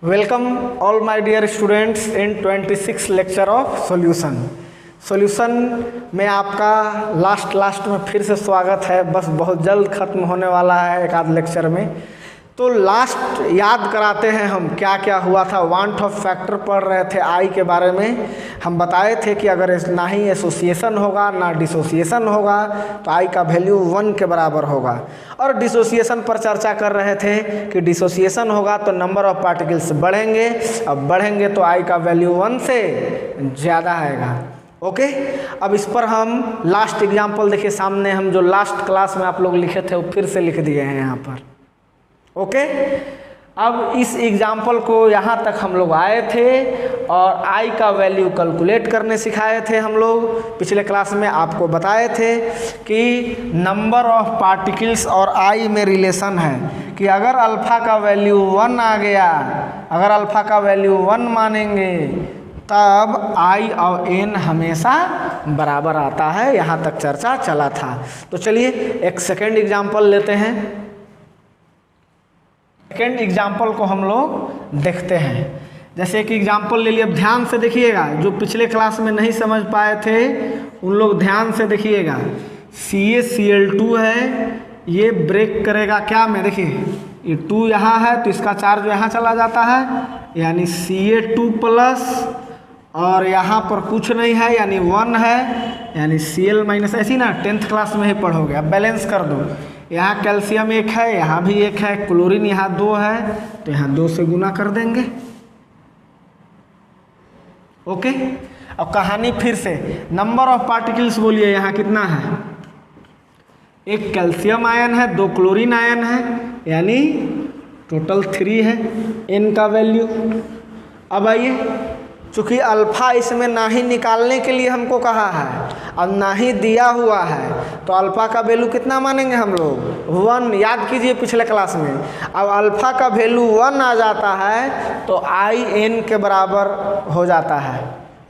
Welcome all my dear students in 26 lecture of solution। Solution में आपका last में फिर से स्वागत है। बस बहुत जल्द ख़त्म होने वाला है एक आध लेक्चर में। तो लास्ट याद कराते हैं हम क्या क्या हुआ था। वांट ऑफ फैक्टर पढ़ रहे थे आई के बारे में। हम बताए थे कि अगर ना ही एसोसिएशन होगा ना डिसोसिएशन होगा तो आई का वैल्यू 1 के बराबर होगा। और डिसोसिएशन पर चर्चा कर रहे थे कि डिसोसिएशन होगा तो नंबर ऑफ पार्टिकल्स बढ़ेंगे, अब बढ़ेंगे तो आई का वैल्यू 1 से ज़्यादा आएगा। ओके अब इस पर हम लास्ट एग्जाम्पल देखिए सामने, हम जो लास्ट क्लास में आप लोग लिखे थे वो फिर से लिख दिए हैं यहाँ पर। ओके अब इस एग्जाम्पल को यहाँ तक हम लोग आए थे और आई का वैल्यू कैलकुलेट करने सिखाए थे हम लोग। पिछले क्लास में आपको बताए थे कि नंबर ऑफ पार्टिकल्स और आई में रिलेशन है कि अगर अल्फ़ा का वैल्यू 1 आ गया, अगर अल्फ़ा का वैल्यू 1 मानेंगे तब आई और एन हमेशा बराबर आता है। यहाँ तक चर्चा चला था। तो चलिए एक सेकेंड एग्जाम्पल लेते हैं। सेकेंड एग्जाम्पल को हम लोग देखते हैं। जैसे एक एग्जाम्पल ले लिया, ध्यान से देखिएगा। जो पिछले क्लास में नहीं समझ पाए थे उन लोग ध्यान से देखिएगा। CaCl2 है, ये ब्रेक करेगा क्या में, देखिए ये 2 यहाँ है तो इसका चार्ज यहाँ चला जाता है यानी Ca2 प्लस, और यहाँ पर कुछ नहीं है यानी 1 है यानी Cl माइनस। ऐसी ना 10th क्लास में ही पढ़ोगे। अब बैलेंस कर दो, यहाँ कैल्शियम 1 है, यहाँ भी 1 है, क्लोरीन यहाँ 2 है तो यहाँ 2 से गुना कर देंगे। ओके अब कहानी फिर से, नंबर ऑफ पार्टिकल्स बोलिए यहाँ कितना है। एक कैल्शियम आयन है, 2 क्लोरीन आयन है यानी टोटल 3 है एन का वैल्यू। अब आइए, चूँकि अल्फ़ा इसमें ना ही निकालने के लिए हमको कहा है और ना ही दिया हुआ है तो अल्फ़ा का वैल्यू कितना मानेंगे हम लोग 1। याद कीजिए पिछले क्लास में। अब अल्फ़ा का वैल्यू 1 आ जाता है तो आई एन के बराबर हो जाता है।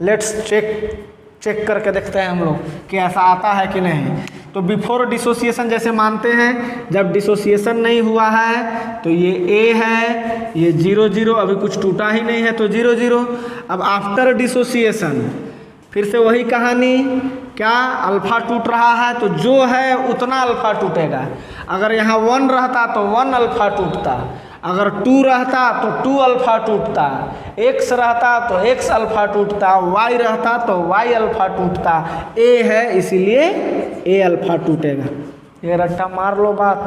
लेट्स चेक करके देखते हैं हम लोग कि ऐसा आता है कि नहीं। तो बिफोर डिसोसिएशन जैसे मानते हैं, जब डिसोसिएशन नहीं हुआ है तो ये ए है, ये 0 0, अभी कुछ टूटा ही नहीं है तो 0 0। अब आफ्टर डिसोसिएशन फिर से वही कहानी, क्या अल्फ़ा टूट रहा है तो जो है उतना अल्फ़ा टूटेगा। अगर यहाँ 1 रहता तो 1 अल्फ़ा टूटता, अगर 2 रहता तो 2 अल्फ़ा टूटता, x रहता तो x अल्फ़ा टूटता, y रहता तो y अल्फ़ा टूटता। a है इसीलिए a अल्फ़ा टूटेगा। ये रट्टा मार लो बात,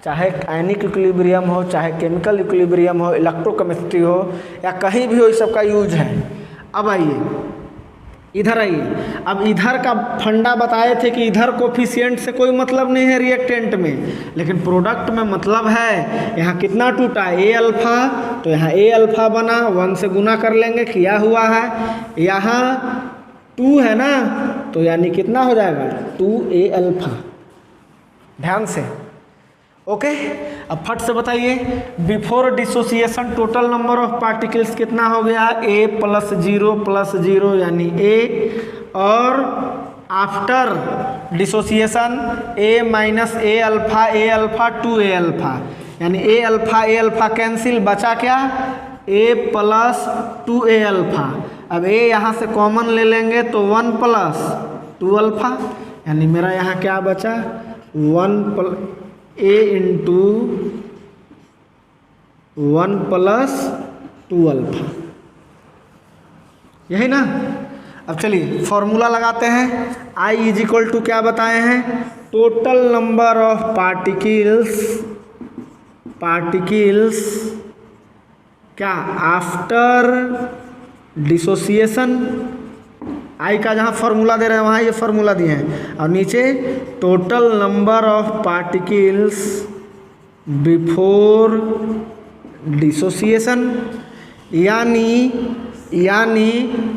चाहे आयनिक इक्विलिब्रियम हो, चाहे केमिकल इक्विलिब्रियम हो, इलेक्ट्रोकेमिस्ट्री हो या कहीं भी हो, इस सब का यूज है। अब आइए इधर आइए। अब इधर का फंडा बताए थे कि इधर कोफिशिएंट से कोई मतलब नहीं है रिएक्टेंट में, लेकिन प्रोडक्ट में मतलब है। यहाँ कितना टूटा ए अल्फ़ा तो यहाँ ए अल्फ़ा बना, 1 से गुना कर लेंगे, किया हुआ है। यहाँ 2 है ना तो यानी कितना हो जाएगा 2a अल्फ़ा। ध्यान से ओके अब फट से बताइए, before dissociation total number of particles कितना हो गया a + 0 + 0 यानी a, और after dissociation a - a alpha 2a alpha यानी a अल्फ़ा कैंसिल, बचा क्या a + 2a अल्फ़ा। अब a यहाँ से कॉमन ले लेंगे तो 1 + 2 अल्फ़ा यानी मेरा यहाँ क्या बचा 1 a × 1 + 2 अल्फ़ा, यही ना। अब चलिए फॉर्मूला लगाते हैं। I = क्या बताए हैं, टोटल नंबर ऑफ पार्टिकल्स क्या आफ्टर डिसोसिएशन। आई का जहाँ फार्मूला दे रहे हैं वहाँ ये फार्मूला दिए हैं, और नीचे total number of particles before dissociation यानी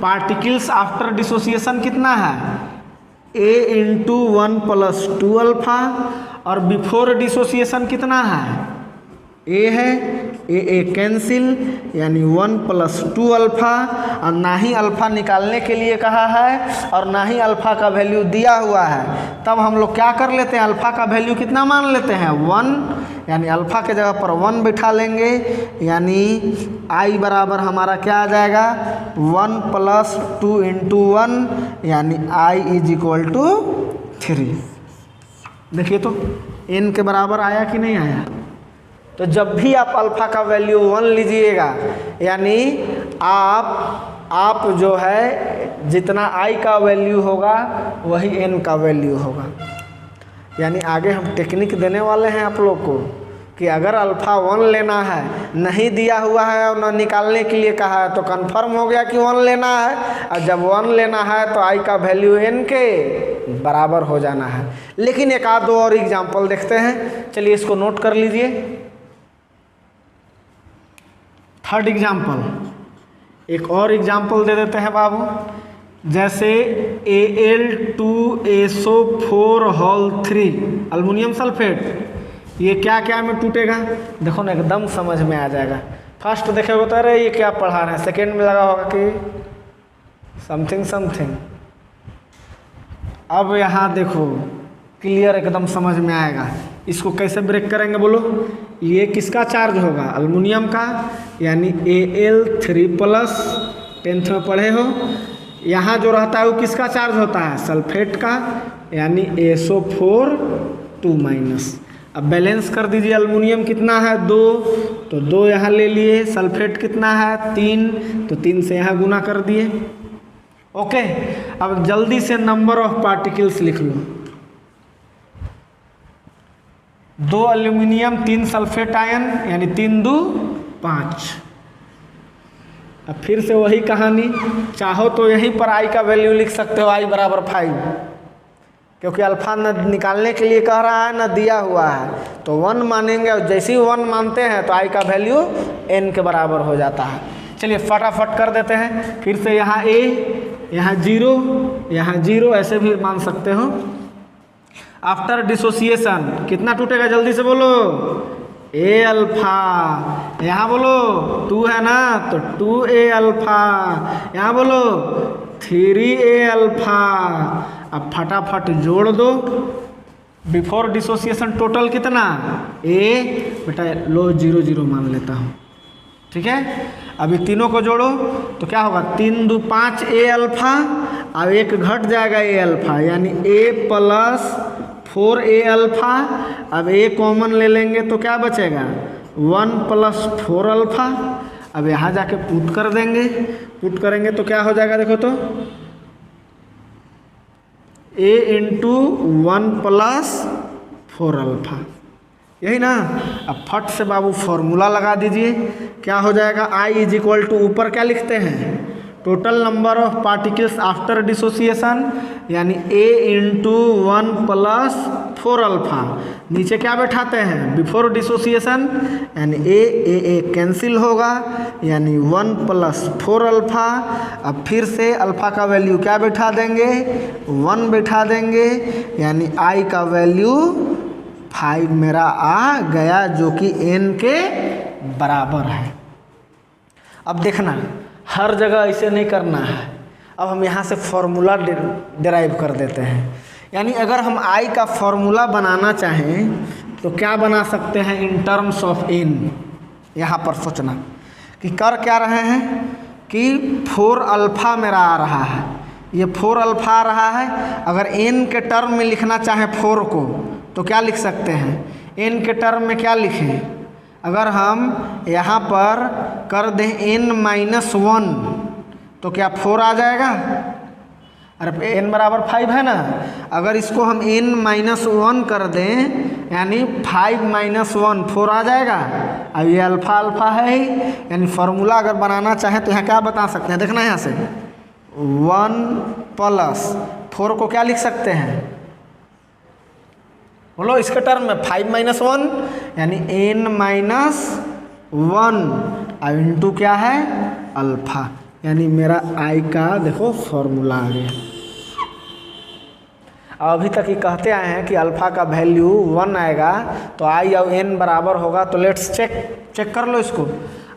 पार्टिकल्स आफ्टर डिसोसिएशन कितना है a × 1 + 2 अल्फ़ा, और बिफोर डिसोसिएशन कितना है a है, a कैंसिल यानी 1 + 2 अल्फ़ा। और ना ही अल्फ़ा निकालने के लिए कहा है और ना ही अल्फ़ा का वैल्यू दिया हुआ है, तब हम लोग क्या कर लेते हैं, अल्फ़ा का वैल्यू कितना मान लेते हैं 1 यानी अल्फ़ा के जगह पर 1 बिठा लेंगे, यानी आई बराबर हमारा क्या आ जाएगा 1 + 2 × 1 यानी आई इज इक्वल टू 3। देखिए तो n के बराबर आया कि नहीं आया। तो जब भी आप अल्फ़ा का वैल्यू 1 लीजिएगा यानी आप जो है जितना i का वैल्यू होगा वही n का वैल्यू होगा। यानी आगे हम टेक्निक देने वाले हैं आप लोग को कि अगर अल्फ़ा 1 लेना है, नहीं दिया हुआ है और न निकालने के लिए कहा है तो कंफर्म हो गया कि 1 लेना है, और जब 1 लेना है तो i का वैल्यू n के बराबर हो जाना है। लेकिन एक आध दो और एग्जाम्पल देखते हैं, चलिए इसको नोट कर लीजिए। थर्ड एग्जाम्पल, एक और एग्जाम्पल दे देते हैं बाबू। जैसे Al2SO4 अल्युमिनियम सल्फेट, ये क्या क्या में टूटेगा, देखो ना एकदम समझ में आ जाएगा। फर्स्ट देखे होता है ये क्या पढ़ा रहे हैं, सेकेंड में लगा होगा कि समथिंग। अब यहाँ देखो क्लियर एकदम समझ में आएगा। इसको कैसे ब्रेक करेंगे बोलो। ये किसका चार्ज होगा, अल्युमिनियम का, यानी Al3+, 10th में पढ़े हो। यहाँ जो रहता है वो किसका चार्ज होता है, सल्फेट का, यानी SO4 2-। अब बैलेंस कर दीजिए, अल्युमिनियम कितना है 2, तो 2 यहाँ ले लिए, सल्फेट कितना है 3, तो 3 से यहाँ गुना कर दिए। ओके, अब जल्दी से नंबर ऑफ पार्टिकल्स लिख लो। 2 अल्यूमिनियम 3 सल्फेट आयन यानी 3 2 5। अब फिर से वही कहानी, चाहो तो यहीं पर आई का वैल्यू लिख सकते हो, आई बराबर 5, क्योंकि अल्फ़ा न निकालने के लिए कह रहा है न दिया हुआ है, तो 1 मानेंगे और जैसे ही 1 मानते हैं तो आई का वैल्यू n के बराबर हो जाता है। चलिए फटाफट कर देते हैं। फिर से यहाँ a, यहाँ 0, यहाँ 0 ऐसे भी मान सकते हो। आफ्टर डिसोसिएशन कितना टूटेगा, जल्दी से बोलो। A अल्फ़ा, यहाँ बोलो 2 है ना तो 2A अल्फ़ा, यहाँ बोलो 3A अल्फ़ा। अब फटाफट जोड़ दो। बिफोर डिसोसिएशन टोटल कितना, A बेटा लो 0 0 मान लेता हूँ, ठीक है। अभी तीनों को जोड़ो तो क्या होगा, 3 2 5 A अल्फ़ा, अब एक घट जाएगा A अल्फ़ा, यानी A + 4A अल्फ़ा। अब A कॉमन ले लेंगे तो क्या बचेगा 1 + 4 अल्फ़ा। अब यहाँ जाके पुट कर देंगे, पुट करेंगे तो क्या हो जाएगा, देखो तो A × 1 + 4 अल्फ़ा, यही ना। अब फट से बाबू फॉर्मूला लगा दीजिए, क्या हो जाएगा, I इज इक्वल टू, ऊपर क्या लिखते हैं, total number of particles after dissociation, यानी A × 1 + 4 अल्फ़ा। नीचे क्या बैठाते हैं, बिफोर डिसोसिएशन, यानी A कैंसिल होगा, यानी 1 + 4 अल्फ़ा। अब फिर से अल्फ़ा का वैल्यू क्या बैठा देंगे, 1 बैठा देंगे, यानी I का वैल्यू 5 मेरा आ गया, जो कि n के बराबर है। अब देखना हर जगह ऐसे नहीं करना है। अब हम यहाँ से फॉर्मूला डिराइव कर देते हैं, यानी अगर हम I का फॉर्मूला बनाना चाहें तो क्या बना सकते हैं, इन टर्म्स ऑफ n। यहाँ पर सोचना कि कर क्या रहे हैं कि 4 अल्फ़ा मेरा आ रहा है, ये 4 अल्फ़ा आ रहा है। अगर n के टर्म में लिखना चाहे 4 को तो क्या लिख सकते हैं, n के टर्म में क्या लिखें, अगर हम यहाँ पर कर दें n-1 तो क्या 4 आ जाएगा, अरे n बराबर 5 है ना। अगर इसको हम n-1 कर दें यानी 5 - 1 4 आ जाएगा। अब ये अल्फ़ा अल्फ़ा है ही, यानी फार्मूला अगर बनाना चाहें तो यहाँ क्या बता सकते हैं, देखना यहाँ से 1 + 4 को क्या लिख सकते हैं, बोलो इसके टर्म में 5 - 1 यानी n-1 अब इंटू क्या है अल्फ़ा, यानी मेरा I का देखो फॉर्मूला आ गया। अभी तक ही कहते आए हैं कि अल्फ़ा का वैल्यू 1 आएगा तो I और n बराबर होगा, तो लेट्स चेक कर लो इसको।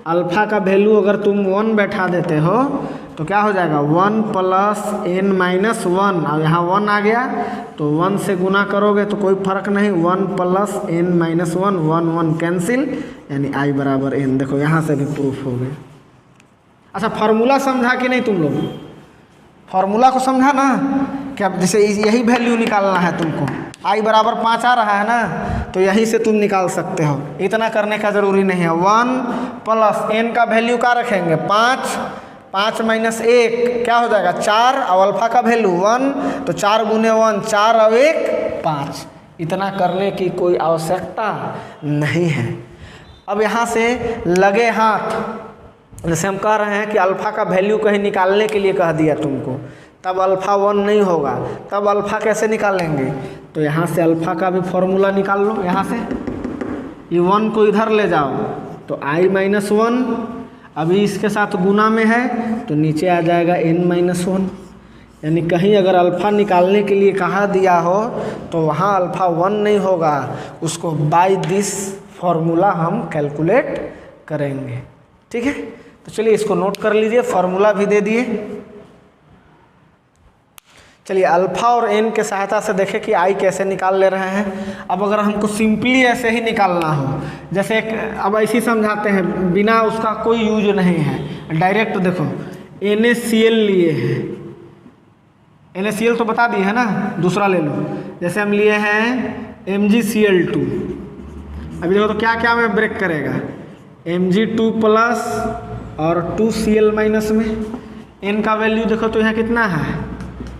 अल्फ़ा का वैल्यू अगर तुम 1 बैठा देते हो तो क्या हो जाएगा 1 प्लस n माइनस 1, और यहाँ 1 आ गया तो 1 से गुना करोगे तो कोई फर्क नहीं, 1 प्लस n माइनस 1, 1 1 कैंसिल, यानी i बराबर n। देखो यहाँ से भी प्रूफ हो गया। अच्छा फार्मूला समझा कि नहीं तुम लोग? फार्मूला को समझा ना कि अब जैसे यही वैल्यू निकालना है तुमको, i बराबर 5 आ रहा है ना, तो यहीं से तुम निकाल सकते हो, इतना करने का ज़रूरी नहीं है। 1 प्लस n का वैल्यू क्या रखेंगे 5, 5 माइनस 1 क्या हो जाएगा 4, और अल्फा का वैल्यू 1, तो 4 गुने 1 4 और 1 5। इतना करने की कोई आवश्यकता नहीं है। अब यहाँ से लगे हाथ, जैसे हम कह रहे हैं कि अल्फ़ा का वैल्यू कहीं निकालने के लिए कह दिया तुमको, तब अल्फ़ा 1 नहीं होगा, तब अल्फ़ा कैसे निकालेंगे? तो यहाँ से अल्फ़ा का भी फॉर्मूला निकाल लो। यहाँ से ये 1 को इधर ले जाओ तो i माइनस 1, अभी इसके साथ गुना में है तो नीचे आ जाएगा n माइनस 1। यानी कहीं अगर अल्फ़ा निकालने के लिए कहा दिया हो तो वहाँ अल्फ़ा 1 नहीं होगा, उसको बाय दिस फॉर्मूला हम कैलकुलेट करेंगे। ठीक है, तो चलिए इसको नोट कर लीजिए, फार्मूला भी दे दिए। चलिए अल्फ़ा और n के सहायता से देखें कि i कैसे निकाल ले रहे हैं। अब अगर हमको सिंपली ऐसे ही निकालना हो, जैसे एक अब ऐसे ही समझाते हैं, बिना उसका कोई यूज नहीं है, डायरेक्ट देखो NaCl लिए हैं, NaCl तो बता दिए है ना, दूसरा ले लो। जैसे हम लिए हैं MgCl2, अभी देखो तो क्या क्या में ब्रेक करेगा, Mg2 प्लस और 2Cl माइनस में। n का वैल्यू देखो तो यहाँ कितना है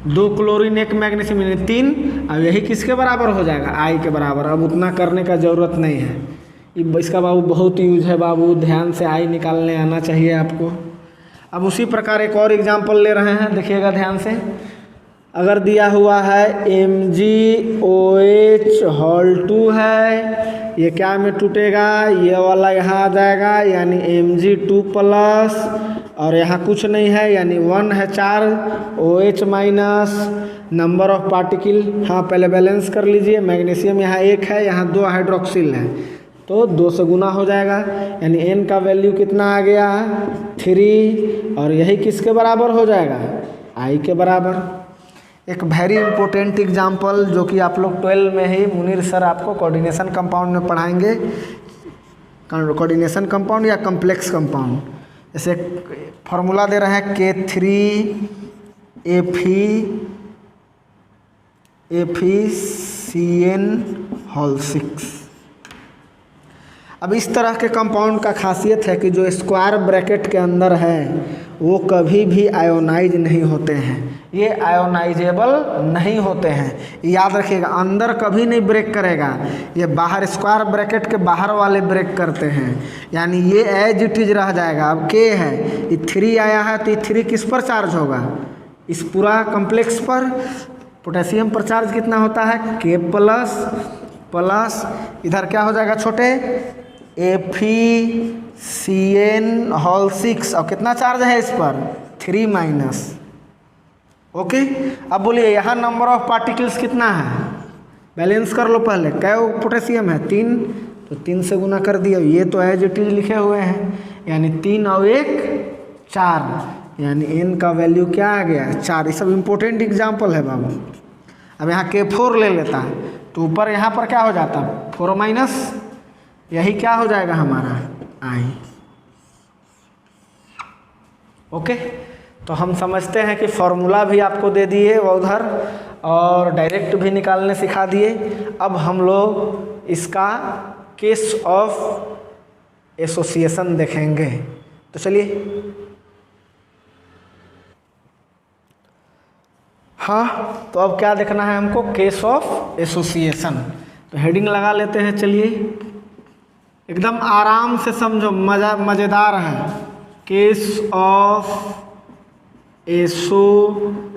2 क्लोरीन 1 मैग्नीशियम, 3, अब यही किसके बराबर हो जाएगा i के बराबर। अब उतना करने का ज़रूरत नहीं है, इसका बाबू बहुत यूज है बाबू, ध्यान से i निकालने आना चाहिए आपको। अब उसी प्रकार एक और एग्जाम्पल ले रहे हैं, देखिएगा ध्यान से। अगर दिया हुआ है MgOH2 है, ये क्या में टूटेगा, ये वाला यहाँ आ जाएगा, यानी Mg2 प्लस, और यहाँ कुछ नहीं है यानी 1 है 4, OH minus, number of particle, हाँ पहले बैलेंस कर लीजिए, मैग्नीशियम यहाँ 1 है, यहाँ 2 हाइड्रोक्सिल है, तो 2 से गुना हो जाएगा, यानी n का वैल्यू कितना आ गया 3, और यही किसके बराबर हो जाएगा i के बराबर। एक वेरी इंपॉर्टेंट एग्जाम्पल जो कि आप लोग 12 में ही मुनीर सर आपको कोऑर्डिनेशन कंपाउंड में पढ़ाएंगे, कोऑर्डिनेशन कंपाउंड या कम्प्लेक्स कंपाउंड। जैसे फार्मूला दे रहे हैं K3FeCN6। अब इस तरह के कंपाउंड का खासियत है कि जो स्क्वायर ब्रैकेट के अंदर है वो कभी भी आयोनाइज नहीं होते हैं, ये आयोनाइजेबल नहीं होते हैं, याद रखिएगा। अंदर कभी नहीं ब्रेक करेगा, ये बाहर स्क्वायर ब्रैकेट के बाहर वाले ब्रेक करते हैं, यानी ये एज इट इज रह जाएगा। अब K है, ये 3 आया है तो ये 3 किस पर चार्ज होगा, इस पूरा कम्प्लेक्स पर। पोटेशियम पर चार्ज कितना होता है K प्लस प्लस, इधर क्या हो जाएगा छोटे FeCN6, और कितना चार्ज है इस पर 3 माइनस। ओके, अब बोलिए यहाँ नंबर ऑफ पार्टिकल्स कितना है, बैलेंस कर लो पहले, क्या पोटेशियम है 3, तो 3 से गुना कर दिया, ये तो एज इट इज लिखे हुए हैं, यानी 3 और 1 4, यानी n का वैल्यू क्या आ गया 4। ये सब इम्पोर्टेंट एग्जाम्पल है बाबू। अब यहाँ K4 ले लेता है तो ऊपर यहाँ पर क्या हो जाता 4 माइनस, यही क्या हो जाएगा हमारा i। ओके, तो हम समझते हैं कि फॉर्मूला भी आपको दे दिए वो उधर, और डायरेक्ट भी निकालने सिखा दिए। अब हम लोग इसका केस ऑफ एसोसिएशन देखेंगे, तो चलिए। हाँ, तो अब क्या देखना है हमको, केस ऑफ एसोसिएशन। तो हेडिंग लगा लेते हैं, चलिए एकदम आराम से समझो, मज़ेदार है। केस ऑफ एसोसिएशन,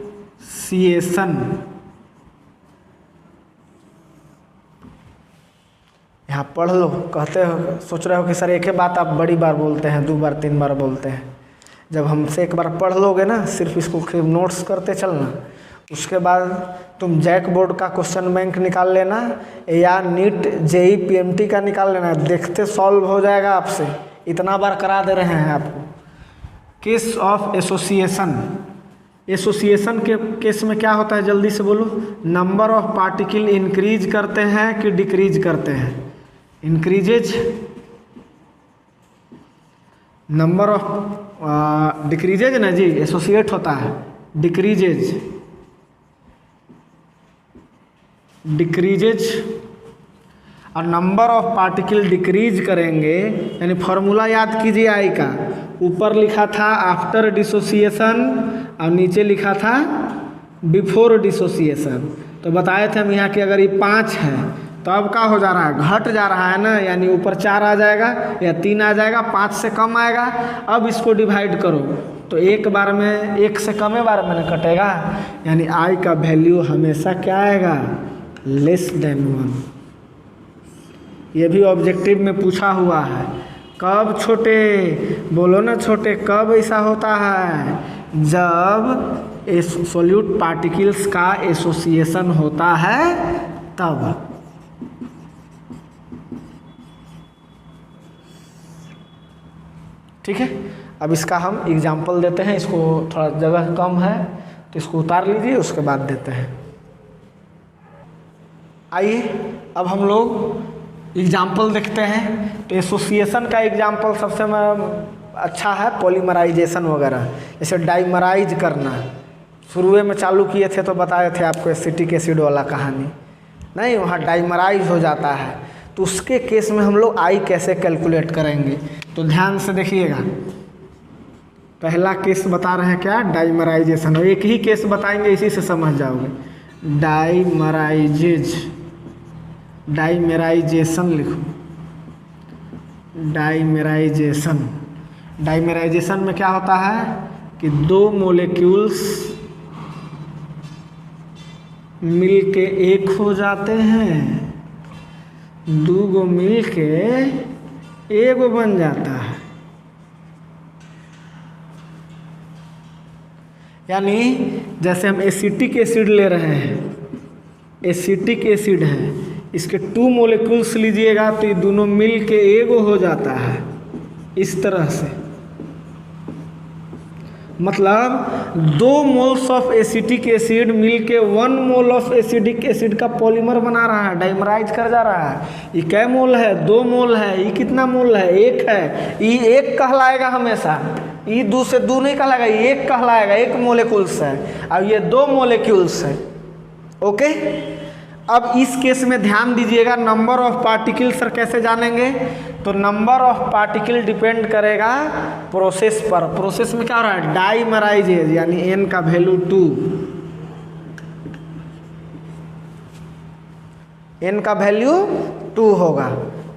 यहाँ पढ़ लो। कहते हो, सोच रहे हो कि सर एक ही बात आप बड़ी बार बोलते हैं, 2 बार 3 बार बोलते हैं। जब हमसे एक बार पढ़ लोगे ना, सिर्फ इसको नोट्स करते चलना, उसके बाद तुम जैक बोर्ड का क्वेश्चन बैंक निकाल लेना या नीट जेई पीएमटी का निकाल लेना, देखते सॉल्व हो जाएगा आपसे। इतना बार करा दे रहे हैं आपको केस ऑफ एसोसिएशन, एसोसिएशन के केस में क्या होता है जल्दी से बोलो, नंबर ऑफ पार्टिकल इंक्रीज करते हैं कि डिक्रीज करते हैं, इंक्रीजेज, नंबर ऑफ डिक्रीजेज ना जी, एसोसिएट होता है, डिक्रीजेज, डिक्रीजेज, और नंबर ऑफ पार्टिकल डिक्रीज करेंगे, यानी फॉर्मूला याद कीजिए आई का, ऊपर लिखा था आफ्टर डिसोसिएशन और नीचे लिखा था बिफोर डिसोसिएशन। तो बताए थे हम यहाँ कि अगर ये 5 है तो अब क्या हो जा रहा है, घट जा रहा है ना, यानी ऊपर 4 आ जाएगा या 3 आ जाएगा, 5 से कम आएगा। अब इसको डिवाइड करो तो एक बार में, एक से कम बार में कटेगा, यानी आई का वैल्यू हमेशा क्या आएगा, लेस देन 1। ये भी ऑब्जेक्टिव में पूछा हुआ है। कब छोटे, बोलो ना छोटे, कब ऐसा होता है, जब सॉल्यूट पार्टिकल्स का एसोसिएशन होता है तब। ठीक है, अब इसका हम एग्जाम्पल देते हैं, इसको थोड़ा जगह कम है तो इसको उतार लीजिए, उसके बाद देते हैं। आइए अब हम लोग एग्जाम्पल देखते हैं। तो एसोसिएशन का एग्जाम्पल सबसे अच्छा है पॉलीमराइजेशन वगैरह, जैसे डाइमराइज करना। शुरू में चालू किए थे तो बताए थे आपको एसिटिक एसिड वाला कहानी, नहीं, वहाँ डाइमराइज हो जाता है। तो उसके केस में हम लोग आई कैसे कैलकुलेट करेंगे, तो ध्यान से देखिएगा। पहला केस बता रहे हैं क्या, डाइमराइजेशन, और एक ही केस बताएंगे, इसी से समझ जाओगे। डाइमेराइजेशन लिखो, डाइमेराइजेशन में क्या होता है कि 2 मोलेक्यूल्स मिल के एक हो जाते हैं, 2 गो मिल के एगो बन जाता है। यानी जैसे हम एसिटिक एसिड ले रहे हैं, एसिटिक एसिड है, इसके 2 मोलेक्यूल्स लीजिएगा तो ये दोनों मिल के एगो हो जाता है, इस तरह से। मतलब 2 मोल्स ऑफ एसिटिक एसिड मिल के 1 मोल ऑफ एसिडिक एसिड का पॉलीमर बना रहा है, डाइमराइज कर जा रहा है। ये क्या मोल है, 2 मोल है। ये कितना मोल है, 1 है। ये 1 कहलाएगा हमेशा, ये 2 से 2 नहीं कहलाएगा, ये 1 कहलाएगा, 1 मोलेक्यूल्स है। अब ये 2 मोलेक्यूल्स है। ओके, अब इस केस में ध्यान दीजिएगा, नंबर ऑफ पार्टिकल सर कैसे जानेंगे, तो नंबर ऑफ पार्टिकल डिपेंड करेगा प्रोसेस पर। प्रोसेस में क्या हो रहा है, डाइमराइजेज, यानी n का वैल्यू 2, n का वैल्यू 2 होगा।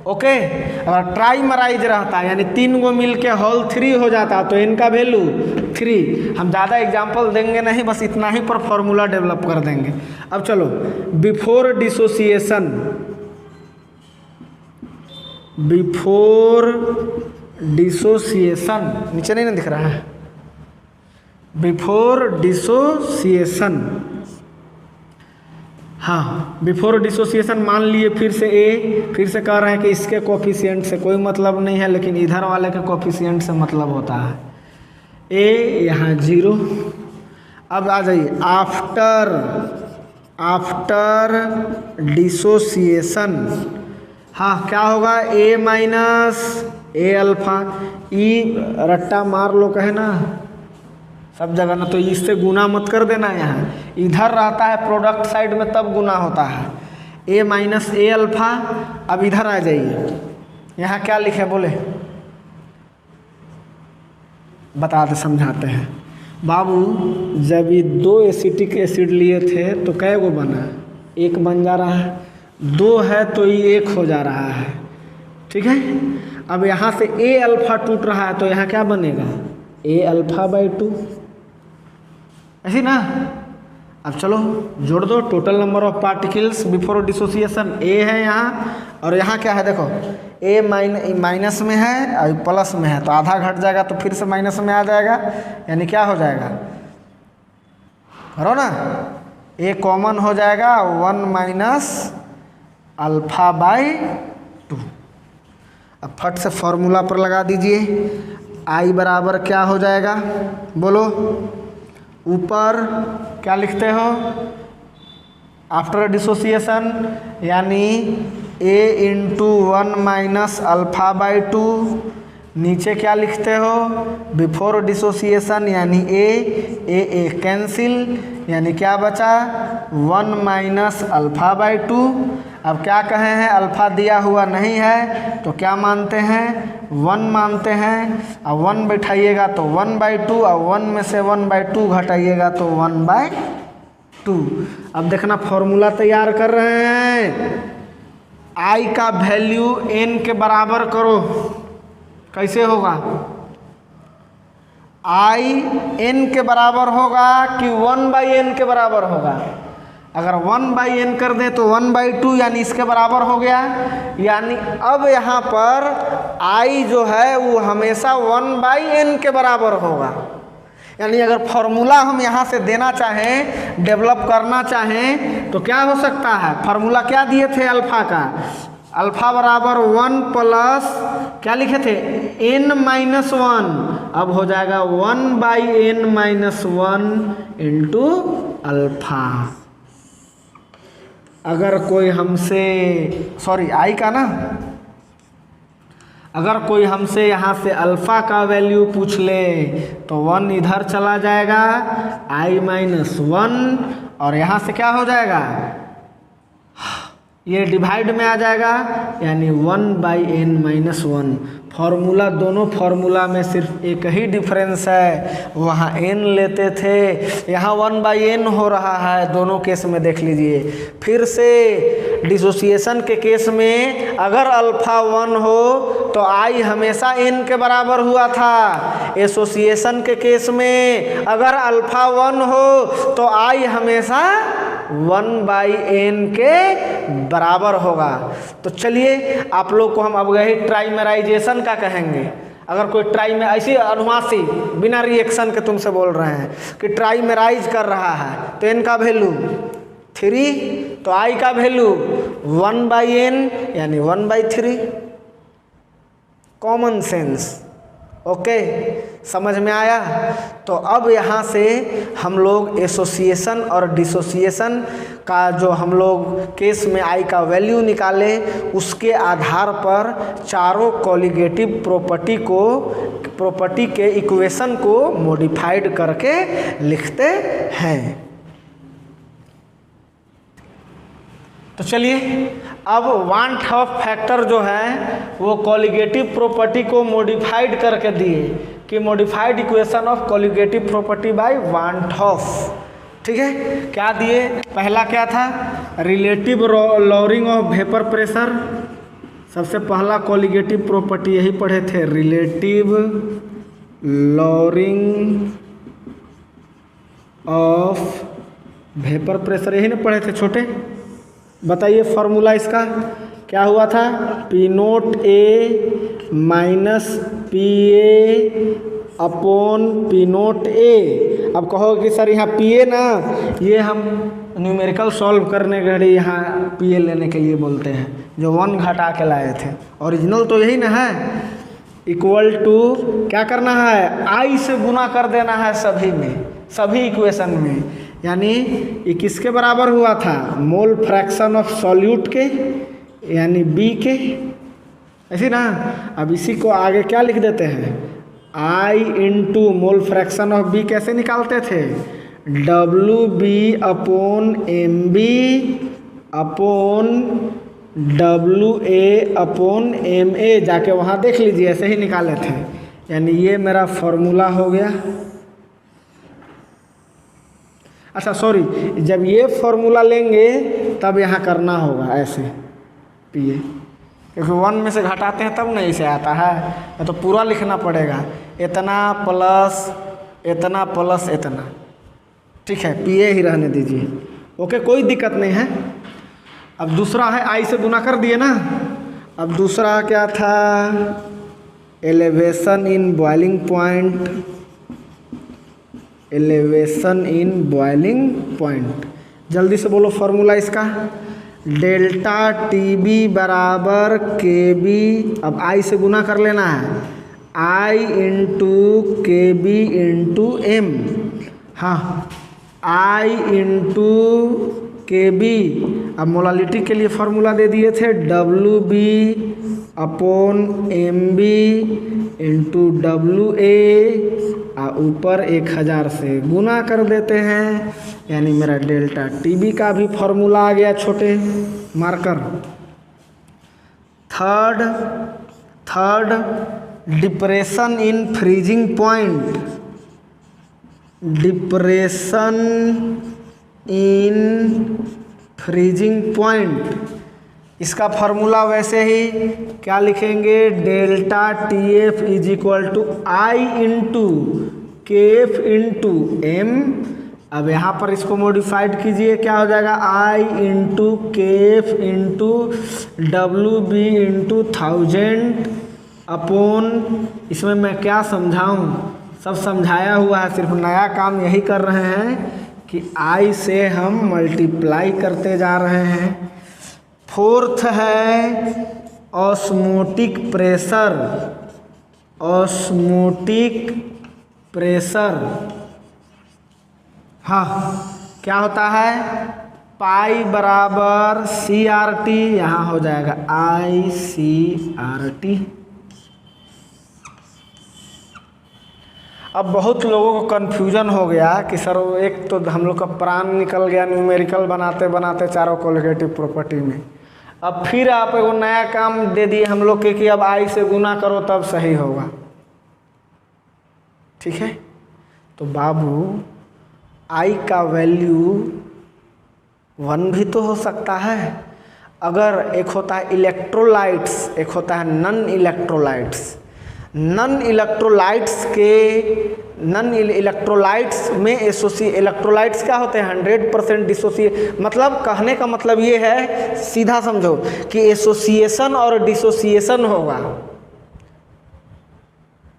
ओके, अगर ट्राइमराइज रहता है, यानी 3 गो मिल के होल 3 हो जाता, तो n का वैल्यू 3। हम ज़्यादा एग्जाम्पल देंगे नहीं, बस इतना ही पर फॉर्मूला डेवलप कर देंगे। अब चलो, बिफोर डिसोसिएशन, नीचे नहीं ना दिख रहा है, बिफोर डिसोसिएशन, हाँ, बिफोर डिसोसिएशन मान लिए फिर से ए, फिर से कह रहे हैं कि इसके कोफिशिएंट से कोई मतलब नहीं है, लेकिन इधर वाले के कोफिशिएंट से मतलब होता है। ए यहाँ 0। अब आ जाइए आफ्टर डिसोसिएशन, हाँ क्या होगा, ए माइनस ए अल्फा। ई रट्टा मार लो कहे ना सब जगह ना, तो इससे गुना मत कर देना, यहाँ इधर रहता है प्रोडक्ट साइड में तब गुना होता है, ए माइनस ए अल्फा। अब इधर आ जाइए, यहाँ क्या लिखे बोले, बता दे, समझाते हैं। बाबू जब ये 2 एसिटिक एसिड लिए थे तो कै गो बना, 1 बन जा रहा है, 2 है तो ये 1 हो जा रहा है। ठीक है, अब यहाँ से ए अल्फा टूट रहा है तो यहाँ क्या बनेगा, ए अल्फा बाई 2, ऐसी ना। अब चलो जोड़ दो, total number of particles before dissociation a है यहाँ, और यहाँ क्या है देखो, ए माइनस में है और प्लस में है, तो आधा घट जाएगा तो फिर से माइनस में आ जाएगा, यानी क्या हो जाएगा, करो ना, ए कॉमन हो जाएगा, 1 माइनस अल्फा बाई 2। अब फट से फॉर्मूला पर लगा दीजिए, आई बराबर क्या हो जाएगा बोलो, ऊपर क्या लिखते हो आफ्टर डिसोसिएशन, यानी a into 1 minus alpha by 2, नीचे क्या लिखते हो बिफोर डिसोसिएशन, यानी ए कैंसिल, यानी क्या बचा 1 माइनस अल्फ़ा बाई 2। अब क्या कहे हैं, अल्फ़ा दिया हुआ नहीं है तो क्या मानते हैं 1 मानते हैं, अब 1 बैठाइएगा तो 1/2, और 1 में से 1/2 घटाइएगा तो 1/2। अब देखना फॉर्मूला तैयार कर रहे हैं, आई का वैल्यू n के बराबर करो, कैसे होगा, आई n के बराबर होगा कि 1/n के बराबर होगा। अगर 1/n कर दें तो 1/2 यानी इसके बराबर हो गया, यानी अब यहाँ पर i जो है वो हमेशा 1/n के बराबर होगा। यानी अगर फॉर्मूला हम यहाँ से देना चाहें, डेवलप करना चाहें तो क्या हो सकता है, फार्मूला क्या दिए थे अल्फ़ा का, अल्फ़ा बराबर 1 प्लस क्या लिखे थे n-1, अब हो जाएगा 1/n-1 इंटू अल्फ़ा। अगर कोई हमसे आई का ना, अगर कोई हमसे यहाँ से अल्फ़ा का वैल्यू पूछ ले तो 1 इधर चला जाएगा i-1, और यहाँ से क्या हो जाएगा ये डिवाइड में आ जाएगा, यानी 1/n-1। फार्मूला दोनों फार्मूला में सिर्फ एक ही डिफरेंस है, वहाँ n लेते थे, यहाँ 1/n हो रहा है। दोनों केस में देख लीजिए। फिर से डिसोसिएशन के केस में अगर अल्फ़ा 1 हो तो i हमेशा n के बराबर हुआ था। एसोसिएशन के केस में अगर अल्फ़ा 1 हो तो i हमेशा 1/n के बराबर होगा। तो चलिए आप लोग को हम अब गए ट्राइमेराइजेशन का कहेंगे। अगर कोई ट्राई में ऐसी अनुनासिक बिना रिएक्शन के तुमसे बोल रहे हैं कि ट्राइमेराइज कर रहा है तो n का वैल्यू 3, तो i का वैल्यू 1/n यानी 1/3। कॉमन सेंस, ओके, समझ में आया। तो अब यहाँ से हम लोग एसोसिएशन और डिसोसिएशन का जो हम लोग केस में आई का वैल्यू निकाले, उसके आधार पर चारों कॉलिगेटिव प्रॉपर्टी के इक्वेशन को मॉडिफाइड करके लिखते हैं। तो चलिए अब वान हॉफ फैक्टर जो है वो कॉलिगेटिव प्रॉपर्टी को मॉडिफाइड करके दिए कि modified equation of colligative property by van't Hoff. ठीक है, क्या दिए, पहला क्या था relative lowering of vapour pressure. सबसे पहला कॉलिगेटिव प्रॉपर्टी यही पढ़े थे, relative lowering of vapour pressure, यही ना पढ़े थे छोटे। बताइए फॉर्मूला इसका क्या हुआ था, P0A minus PA upon P0A। अब कहो कि सर यहाँ PA ना, ये हम न्यूमेरिकल सॉल्व करने के लिए यहाँ PA लेने के लिए बोलते हैं, जो 1 घटा के लाए थे। ओरिजिनल तो यही ना है, इक्वल टू क्या करना है, I से गुना कर देना है सभी में, सभी इक्वेशन में। यानी ये किसके बराबर हुआ था, मोल फ्रैक्शन ऑफ सॉल्यूट के, यानी B के, ऐसी ना। अब इसी को आगे क्या लिख देते हैं, I into mole fraction of B कैसे निकालते थे, WB upon MB upon WA upon MA, जाके वहाँ देख लीजिए, ऐसे ही निकाले थे। यानी ये मेरा फॉर्मूला हो गया। अच्छा सॉरी, जब ये फॉर्मूला लेंगे तब यहाँ करना होगा ऐसे PA, क्योंकि 1 में से घटाते हैं तब नहीं से आता है, तो पूरा लिखना पड़ेगा, इतना प्लस इतना प्लस इतना। ठीक है, PA ही रहने दीजिए, ओके, कोई दिक्कत नहीं है। अब दूसरा है I से गुना कर दिए ना। अब दूसरा क्या था, elevation in boiling point, elevation in boiling point. जल्दी से बोलो फॉर्मूला इसका, डेल्टा TB बराबर KB। अब I से गुना कर लेना है, I into K B into M. हाँ, आई इंटू के बी। अब मोलालिटी के लिए फॉर्मूला दे दिए थे, W B upon M B into W A, और ऊपर 1000 से गुना कर देते हैं, यानी मेरा डेल्टा टी बी का भी फॉर्मूला आ गया छोटे marker. Third depression in freezing point. Depression in freezing point, इसका फॉर्मूला वैसे ही क्या लिखेंगे, delta T F is equal to I into K F into M. अब यहाँ पर इसको मॉडिफाइड कीजिए, क्या हो जाएगा, I into K F into W B into 1000 upon, इसमें मैं क्या समझाऊँ, सब समझाया हुआ है, सिर्फ नया काम यही कर रहे हैं कि आई से हम मल्टीप्लाई करते जा रहे हैं। फोर्थ है ऑस्मोटिक प्रेशर। ऑस्मोटिक प्रेशर, हाँ, क्या होता है, पाई बराबर सी आर टी, यहाँ हो जाएगा आई सी आर टी। अब बहुत लोगों को कन्फ्यूजन हो गया कि सर एक तो हम लोग का प्राण निकल गया न्यूमेरिकल बनाते बनाते चारों कोलिगेटिव प्रॉपर्टी में, अब फिर आप एगो नया काम दे दिए हम लोग के कि अब आई से गुना करो तब सही होगा। ठीक है, तो बाबू आई का वैल्यू 1 भी तो हो सकता है। अगर एक होता है इलेक्ट्रोलाइट्स, एक होता है नॉन इलेक्ट्रोलाइट्स। नॉन इलेक्ट्रोलाइट्स में इलेक्ट्रोलाइट्स क्या होते हैं, 100% डिसोसिएट। मतलब कहने का मतलब ये है, सीधा समझो कि एसोसिएशन और डिसोसिएशन होगा,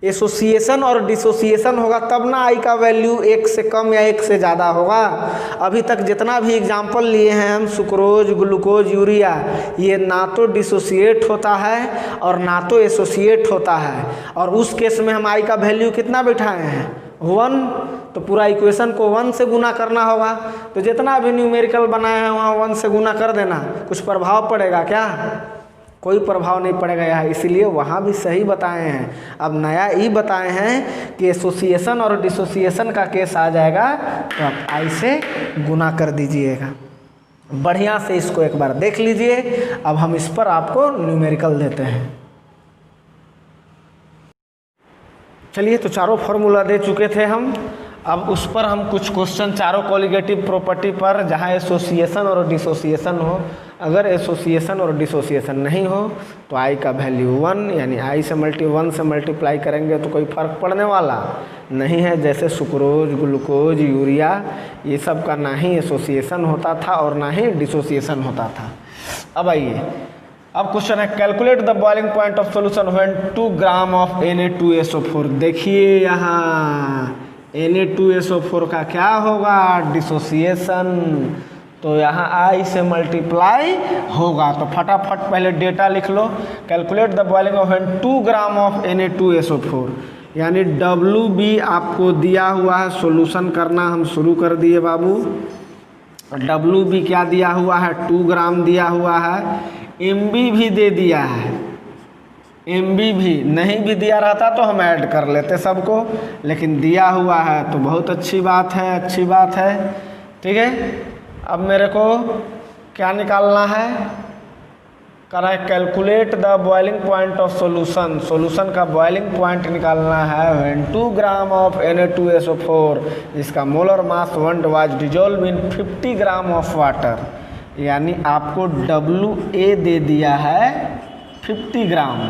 एसोसिएशन और डिसोसिएशन होगा तब ना आई का वैल्यू 1 से कम या 1 से ज़्यादा होगा। अभी तक जितना भी एग्जाम्पल लिए हैं हम, सुक्रोज, ग्लूकोज, यूरिया, ये ना तो डिसोसिएट होता है और ना तो एसोसिएट होता है, और उस केस में हम आई का वैल्यू कितना बैठाए हैं, 1। तो पूरा इक्वेशन को 1 से गुना करना होगा। तो जितना भी न्यूमेरिकल बनाए हैं वहाँ 1 से गुना कर देना। कुछ प्रभाव पड़ेगा क्या, कोई प्रभाव नहीं पड़ेगा यहाँ, इसीलिए वहाँ भी सही बताए हैं। अब नया ये बताए हैं कि एसोसिएशन और डिसोसिएशन का केस आ जाएगा तो आप आई से गुना कर दीजिएगा। बढ़िया से इसको एक बार देख लीजिए। अब हम इस पर आपको न्यूमेरिकल देते हैं। चलिए, तो चारों फॉर्मूला दे चुके थे हम, अब उस पर हम कुछ क्वेश्चन चारों कोलिगेटिव प्रॉपर्टी पर, जहाँ एसोसिएशन और डिसोसिएशन हो। अगर एसोसिएशन और डिसोसिएशन नहीं हो तो आई का वैल्यू 1, यानी आई से 1 से मल्टीप्लाई करेंगे तो कोई फ़र्क पड़ने वाला नहीं है। जैसे सुक्रोज, ग्लूकोज, यूरिया, ये सब का ना ही एसोसिएशन होता था और ना ही डिसोसिएशन होता था। अब आइए, अब क्वेश्चन है, calculate the boiling point of solution when 2 gram of Na2SO4। देखिए यहाँ Na2SO4 का क्या होगा, डिसोसिएशन, तो यहाँ आई से मल्टीप्लाई होगा। तो फटाफट पहले डेटा लिख लो। Calculate the boiling of when 2 gram of Na2SO4, यानी WB आपको दिया हुआ है, सॉल्यूशन करना हम शुरू कर दिए बाबू। WB क्या दिया हुआ है, 2 ग्राम दिया हुआ है। MB भी दे दिया है, MB भी नहीं भी दिया रहता तो हम ऐड कर लेते सबको, लेकिन दिया हुआ है तो बहुत अच्छी बात है, अच्छी बात है। ठीक है, अब मेरे को क्या निकालना है, कर रहा है calculate the boiling point of solution. Solution का बॉइलिंग पॉइंट निकालना है व्हेन 2 ग्राम ऑफ Na2SO4 जिसका molar mass 1 was dissolve in 50 gram of water, यानी आपको WA दे दिया है 50 ग्राम।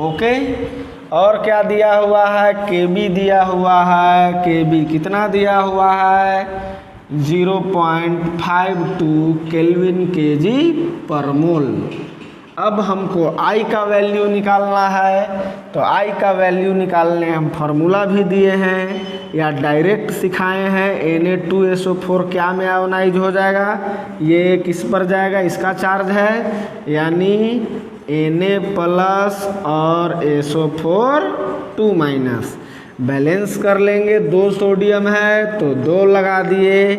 ओके, और क्या दिया हुआ है, KB दिया हुआ है। KB कितना दिया हुआ है, 0.52 केल्विन kg पर मोल। अब हमको I का वैल्यू निकालना है, तो I का वैल्यू निकालने हम फार्मूला भी दिए हैं या डायरेक्ट सिखाए हैं। Na2SO4 क्या में आयोनाइज हो जाएगा, ये किस पर जाएगा, इसका चार्ज है, यानी Na+ और SO4 2 माइनस, बैलेंस कर लेंगे, 2 सोडियम है तो 2 लगा दिए,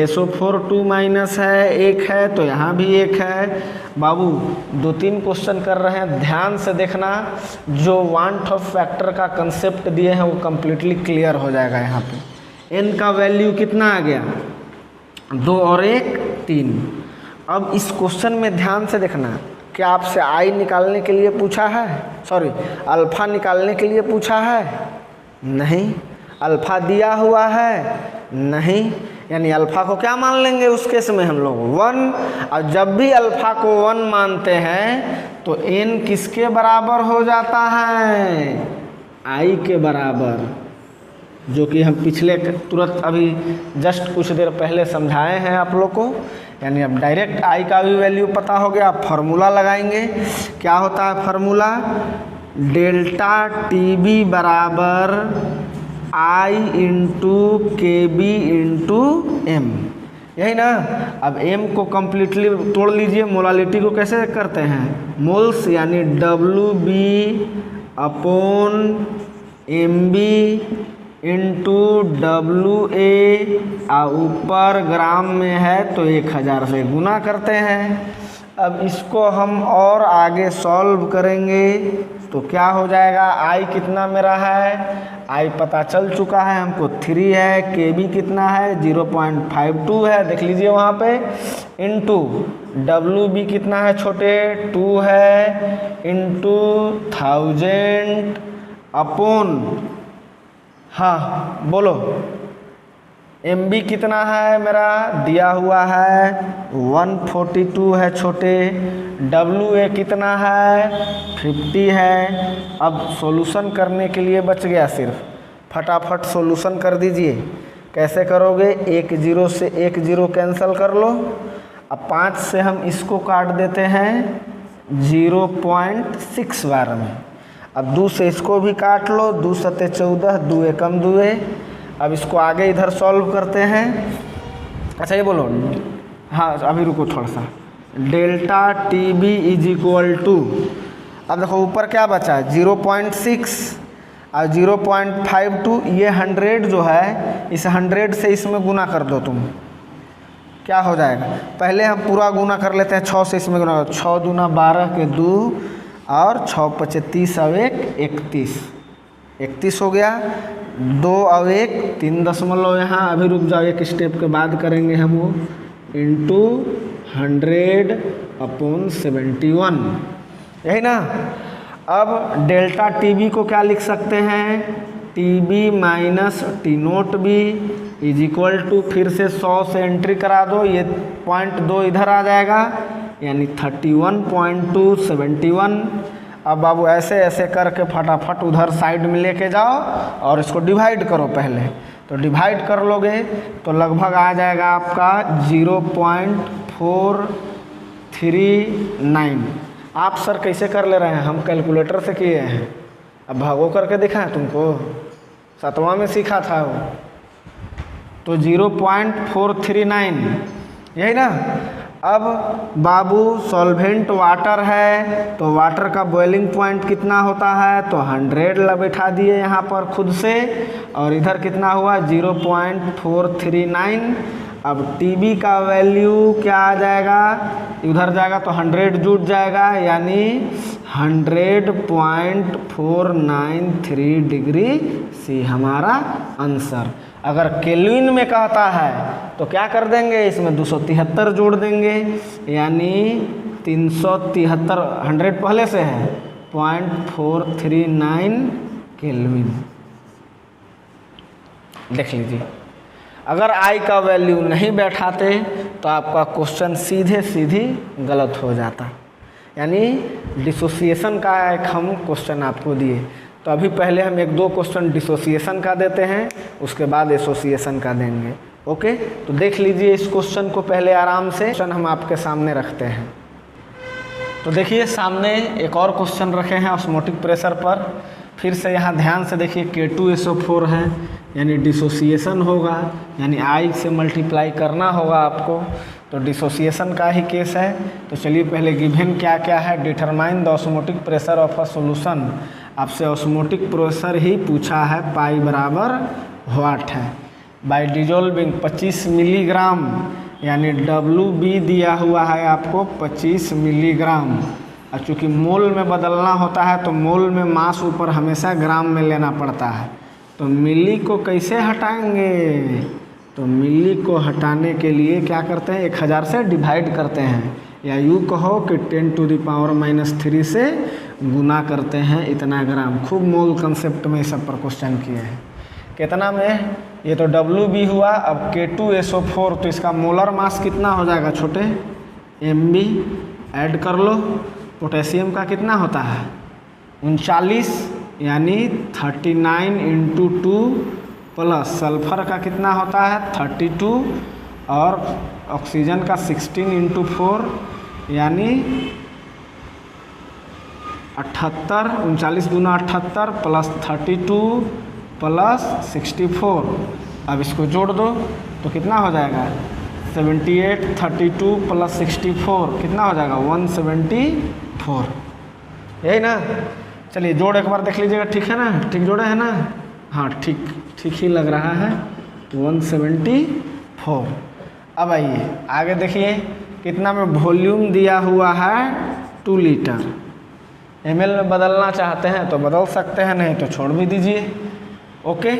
SO4 2 माइनस है, 1 है तो यहाँ भी 1 है। बाबू 2-3 क्वेश्चन कर रहे हैं, ध्यान से देखना, जो वांट ऑफ फैक्टर का कंसेप्ट दिए हैं वो कम्प्लीटली क्लियर हो जाएगा। यहाँ पे n का वैल्यू कितना आ गया, 2 और 1 3। अब इस क्वेश्चन में ध्यान से देखना, क्या आपसे i निकालने के लिए पूछा है, सॉरी अल्फ़ा निकालने के लिए पूछा है? नहीं। अल्फ़ा दिया हुआ है? नहीं। यानी अल्फ़ा को क्या मान लेंगे उस केस में हम लोग 1। और जब भी अल्फ़ा को 1 मानते हैं तो n किसके बराबर हो जाता है, i के बराबर, जो कि हम पिछले तुरंत अभी जस्ट कुछ देर पहले समझाए हैं आप लोग को। यानी अब डायरेक्ट i का भी वैल्यू पता हो गया, आप फार्मूला लगाएंगे। क्या होता है फार्मूला, डेल्टा टी बी बराबर I into K B into M, यही ना। अब m को कम्प्लीटली तोड़ लीजिए, मोलालिटी को कैसे करते हैं, मोल्स, यानी WB upon MB into WA, और ऊपर ग्राम में है तो 1000 से गुना करते हैं। अब इसको हम और आगे सॉल्व करेंगे तो क्या हो जाएगा, i कितना मेरा है, i पता चल चुका है हमको 3 है, kb कितना है 0.52 है, देख लीजिए वहाँ पे, इंटू wb कितना है छोटे 2 है, इंटू 1000 अपॉन, हाँ बोलो, MB कितना है मेरा दिया हुआ है 142 है छोटे, WA कितना है 50 है। अब सॉल्यूशन करने के लिए बच गया सिर्फ, फटाफट सॉल्यूशन कर दीजिए। कैसे करोगे, 1 0 से 1 0 कैंसिल कर लो। अब 5 से हम इसको काट देते हैं 0.6 बार में। अब 2 से इसको भी काट लो, 2 सते 14, 2 एकम 2। अब इसको आगे इधर सॉल्व करते हैं। अच्छा ये बोलो, हाँ अभी रुको थोड़ा सा, delta T B is equal to, अब देखो ऊपर क्या बचा 0.6 और 0.52, ये 100 जो है, इस 100 से इसमें गुना कर दो तुम, क्या हो जाएगा। पहले हम पूरा गुना कर लेते हैं, 6 से इसमें गुना, 6 दूना 12 के 2 और 6 5 30 और 1 31 हो गया, 2 और 1 3 दशमलव, यहाँ अभी रुक जाओ, एक स्टेप के बाद करेंगे हम वो, इंटू 100 अपॉन 71, यही ना। अब डेल्टा टी बी को क्या लिख सकते हैं, T B minus T naught B is equal to, फिर से 100 से एंट्री करा दो, ये 0.2 इधर आ जाएगा, यानी 31.271। अब बाबू ऐसे ऐसे करके फटाफट उधर साइड में लेके जाओ और इसको डिवाइड करो पहले, तो डिवाइड कर लोगे तो लगभग आ जाएगा आपका 0.439। आप सर कैसे कर ले रहे हैं, हम कैलकुलेटर से किए हैं, अब भागो करके दिखाएं तुमको, 7वां में सीखा था वो, तो 0.439, यही ना। अब बाबू सॉल्वेंट वाटर है तो वाटर का बॉइलिंग पॉइंट कितना होता है, तो 100 बैठा दिए यहाँ पर खुद से, और इधर कितना हुआ 0.439। अब टीबी का वैल्यू क्या आ जाएगा, उधर जाएगा तो 100 जुट जाएगा, यानी 100.493 डिग्री सी हमारा आंसर। अगर केल्विन में कहता है तो क्या कर देंगे, इसमें 273 जोड़ देंगे, यानी 373, 100 पहले से है, 0.439 केल्विन। देख लीजिए, अगर आई का वैल्यू नहीं बैठाते तो आपका क्वेश्चन सीधे सीधी गलत हो जाता। यानी डिसोसिएशन का एक हम क्वेश्चन आपको दिए, तो अभी पहले हम 1-2 क्वेश्चन डिसोसिएशन का देते हैं, उसके बाद एसोसिएशन का देंगे। ओके, तो देख लीजिए इस क्वेश्चन को पहले आराम से, क्वेश्चन हम आपके सामने रखते हैं। तो देखिए सामने एक और क्वेश्चन रखे हैं ऑस्मोटिक प्रेशर पर। फिर से यहाँ ध्यान से देखिए, K2SO4 है, यानी डिसोसिएशन होगा, यानी I से मल्टीप्लाई करना होगा आपको, तो डिसोसिएशन का ही केस है। तो चलिए पहले गिवन क्या क्या है, determine the osmotic pressure of a solution आपसे ऑस्मोटिक प्रेशर ही पूछा है, पाई बराबर वाट है। बाय डिजोल्विंग 25 मिलीग्राम, यानी WB दिया हुआ है आपको 25 मिलीग्राम। और चूँकि मोल में बदलना होता है तो मोल में मास ऊपर हमेशा ग्राम में लेना पड़ता है। तो मिली को कैसे हटाएंगे? तो मिली को हटाने के लिए क्या करते हैं, 1000 से डिवाइड करते हैं, या यूँ कहो कि 10⁻³ से गुना करते हैं इतना ग्राम। खूब मोल कंसेप्ट में इस सब पर क्वेश्चन किए हैं। कितना में? ये तो WB हुआ। अब K2SO4, तो इसका मोलर मास कितना हो जाएगा छोटे? MB। ऐड कर लो। पोटेशियम का कितना होता है? 39, यानी 39 × 2, प्लस सल्फर का कितना होता है? 32, और ऑक्सीजन का 16 × 4, यानी 78। 39 दूना 78 प्लस 32 प्लस 64। अब इसको जोड़ दो तो कितना हो जाएगा? 78, 32 प्लस 64 कितना हो जाएगा? 174। यही ना? चलिए जोड़ एक बार देख लीजिएगा, ठीक है ना? ठीक जोड़े हैं ना? हाँ, ठीक ही लग रहा है। 174। अब आइए आगे देखिए, कितना में वॉल्यूम दिया हुआ है? 2 लीटर। ml में बदलना चाहते हैं तो बदल सकते हैं, नहीं तो छोड़ भी दीजिए। ओके,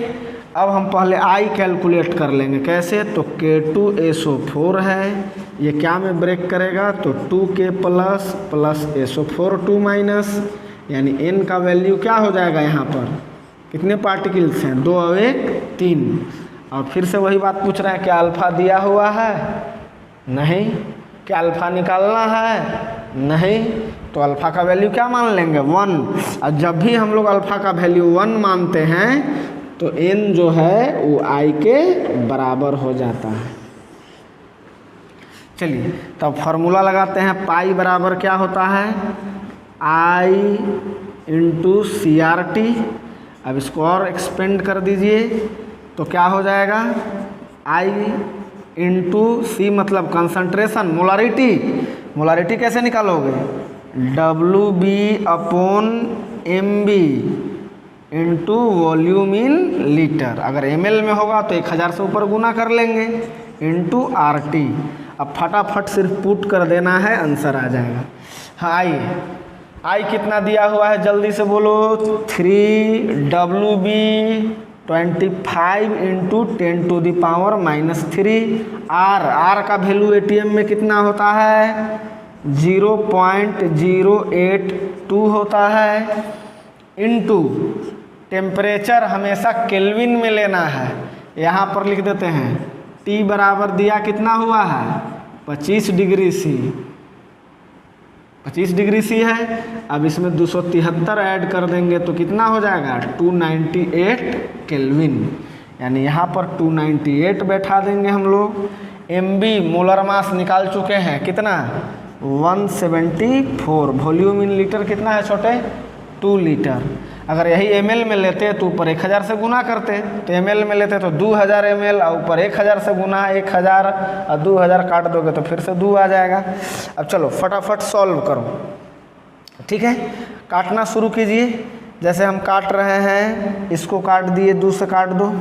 अब हम पहले I कैलकुलेट कर लेंगे। कैसे? तो K2SO4 है, ये क्या में ब्रेक करेगा? तो 2K प्लस SO4 2 माइनस, यानी N का वैल्यू क्या हो जाएगा यहाँ पर? कितने पार्टिकल्स हैं? 2 और 1 3। और फिर से वही बात पूछ रहे हैं, क्या अल्फ़ा दिया हुआ है? नहीं। क्या अल्फ़ा निकालना है? नहीं। तो अल्फ़ा का वैल्यू क्या मान लेंगे? 1। और जब भी हम लोग अल्फ़ा का वैल्यू 1 मानते हैं तो N जो है वो I के बराबर हो जाता है। चलिए तब फॉर्मूला लगाते हैं। पाई बराबर क्या होता है? I × CRT। अब इसको और एक्सपेंड कर दीजिए तो क्या हो जाएगा? I × C मतलब कंसंट्रेशन, मोलारिटी। मोलारिटी कैसे निकालोगे? WB/MB × volume in litre. अगर ml में होगा तो 1000 से ऊपर गुना कर लेंगे, × RT। अब फटाफट सिर्फ पुट कर देना है, आंसर आ जाएगा। हाँ आइए, I कितना दिया हुआ है जल्दी से बोलो? 3WB 25 × 10⁻³ R का वैल्यू ATM में कितना होता है? 0.082 होता है, इनटू टेम्परेचर हमेशा केल्विन में लेना है। यहाँ पर लिख देते हैं T बराबर दिया कितना हुआ है? 25 डिग्री C। 25 डिग्री C है। अब इसमें 273 ऐड कर देंगे तो कितना हो जाएगा? 298 केल्विन। यानी यहाँ पर 298 बैठा देंगे हम लोग। MB मोलर मास निकाल चुके हैं, कितना? 174। वॉल्यूम इन लीटर कितना है छोटे? 2 लीटर। अगर यही ml में लेते तो ऊपर 1000 से गुना करते, तो ml में लेते तो 2000 ml, और ऊपर 1000 से गुना 1000 और 2000 काट दोगे तो फिर से 2 आ जाएगा। अब चलो फटाफट सॉल्व करो, ठीक है? काटना शुरू कीजिए। जैसे हम काट रहे हैं, इसको काट दिए, 2 से काट दो।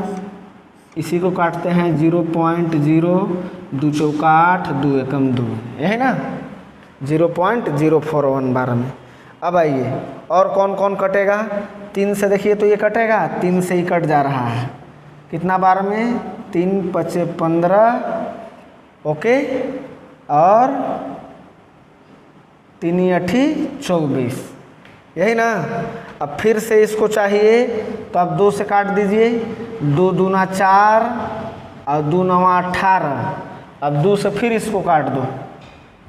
इसी को काटते हैं 0.0, 2 चौका 8, 2 एकम 2, यही ना? 0.041 बार में। अब आइए और कौन कौन कटेगा? 3 से देखिए तो ये कटेगा, 3 से ही कट जा रहा है। कितना बार में? 3 × 5 = 15, ओके, और 3 × 8 = 24, यही ना? अब फिर से इसको चाहिए तो आप 2 से काट दीजिए, 2 दूना 4 और 2 9 18। अब 2 से फिर इसको काट दो,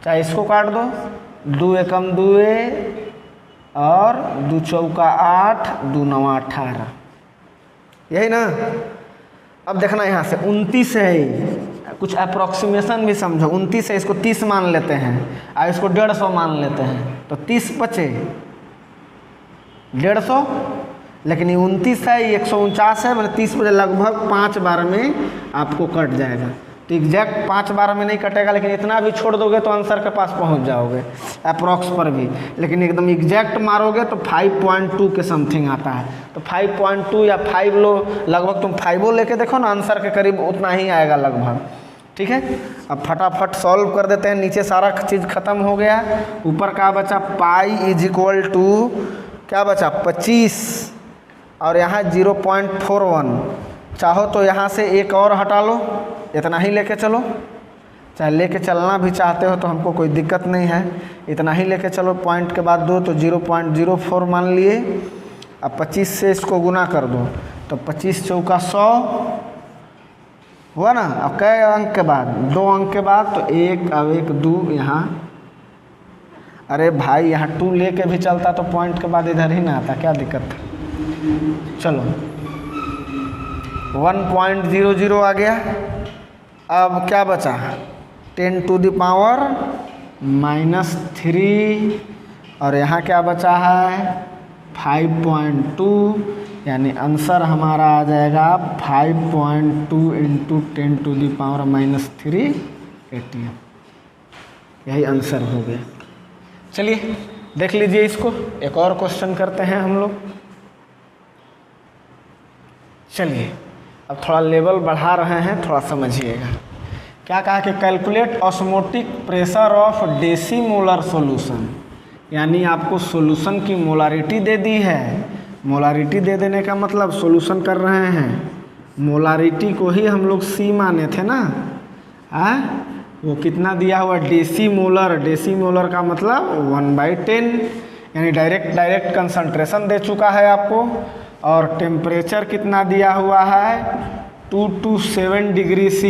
चाहे इसको काट दो, 2 एकम 2 और 2 चौका 8, 2 9 18, यही ना? अब देखना यहाँ से 29 है, कुछ अप्रोक्सीमेशन भी समझो। 29 है, इसको 30 मान लेते हैं और इसको 150 मान लेते हैं, तो 30 बचे 150, लेकिन ये 29 है, ये 149 है, मतलब 30 बजे लगभग 5 बार में आपको कट जाएगा। तो एग्जैक्ट 5 बार में नहीं कटेगा, लेकिन इतना भी छोड़ दोगे तो आंसर के पास पहुंच जाओगे अप्रॉक्स पर भी। लेकिन एकदम एग्जैक्ट मारोगे तो 5.2 के समथिंग आता है। तो 5.2 या 5 लो, लगभग तुम 5 लेके देखो ना, आंसर के करीब उतना ही आएगा लगभग। ठीक है, अब फटाफट सॉल्व कर देते हैं। नीचे सारा चीज़ ख़त्म हो गया, ऊपर का बचा पाई इज इक्वल टू क्या बचा 25 और यहाँ 0.41। चाहो तो यहाँ से एक और हटा लो, इतना ही लेके चलो। चाहे लेके चलना भी चाहते हो तो हमको कोई दिक्कत नहीं है, इतना ही लेके चलो। पॉइंट के बाद 2 तो 0.04 मान लिए। अब 25 से इसको गुना कर दो तो 25 चौका 100 हुआ ना। अब कई अंक के बाद 2 अंक के बाद तो 1 अब 1 2 यहाँ। अरे भाई यहाँ 2 लेके भी चलता तो पॉइंट के बाद इधर ही ना आता, क्या दिक्कत था। चलो 1.00 आ गया। अब क्या बचा 10 टू द पावर -3 और यहाँ क्या बचा है 5.2, यानी आंसर हमारा आ जाएगा 5.2 × 10 टू द पावर -3 ATM। यही आंसर हो गया। चलिए देख लीजिए इसको, एक और क्वेश्चन करते हैं हम लोग। चलिए अब थोड़ा लेवल बढ़ा रहे हैं, थोड़ा समझिएगा। क्या कहा कि calculate osmotic pressure of decimolar solution, यानी आपको सॉल्यूशन की मोलारिटी दे दी है। मोलारिटी दे देने का मतलब सॉल्यूशन कर रहे हैं, मोलारिटी को ही हम लोग C माने थे ना। वो कितना दिया हुआ डेसीमोलर, डेसीमोलर का मतलब 1/10, यानी डायरेक्ट कंसंट्रेशन दे चुका है आपको। और टेम्परेचर कितना दिया हुआ है 227 डिग्री C,